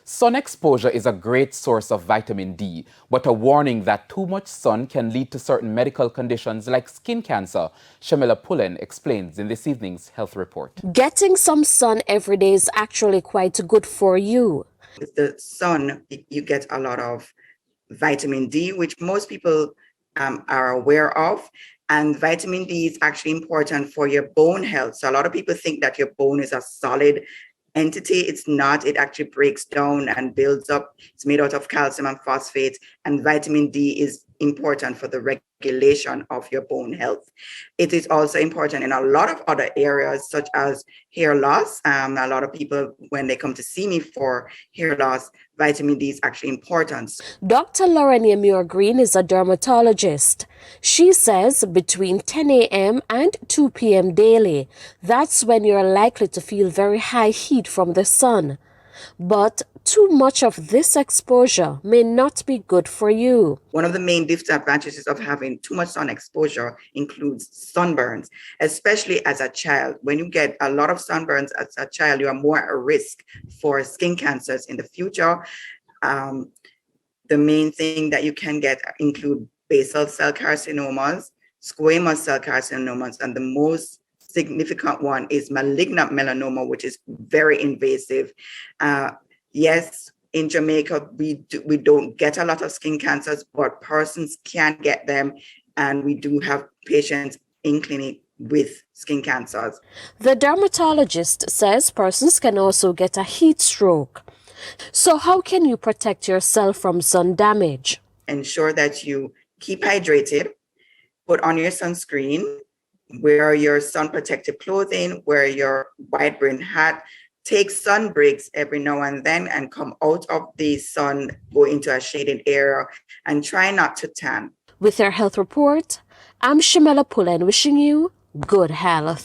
Sun exposure is a great source of vitamin D, but a warning that too much sun can lead to certain medical conditions like skin cancer. Shamila Pullen explains in this evening's health report. Getting some sun every day is actually quite good for you. With the sun, you get a lot of vitamin D, which most people are aware of. And vitamin D is actually important for your bone health. So a lot of people think that your bone is a solid entity. It's not. It actually breaks down and builds up. It's made out of calcium and phosphate, and vitamin D is important for the regulation of your bone health. It is also important in a lot of other areas, such as hair loss. A lot of people, when they come to see me for hair loss, vitamin D is actually important. Dr. Lorenia Muir-Green is a dermatologist. She says between 10 a.m. and 2 p.m. daily, that's when you're likely to feel very high heat from the sun. But too much of this exposure may not be good for you. One of the main disadvantages of having too much sun exposure includes sunburns, especially as a child. When you get a lot of sunburns as a child, you are more at risk for skin cancers in the future. The main thing that you can get include basal cell carcinomas, squamous cell carcinomas, and the most significant one is malignant melanoma, which is very invasive. Yes, in Jamaica, we don't get a lot of skin cancers, but persons can get them, and we do have patients in clinic with skin cancers. The dermatologist says persons can also get a heat stroke. So how can you protect yourself from sun damage? Ensure that you keep hydrated, put on your sunscreen, wear your sun protective clothing, wear your wide brim hat, take sun breaks every now and then and come out of the sun, go into a shaded area, and try not to tan. With your health report, I'm Shamila Pullen wishing you good health.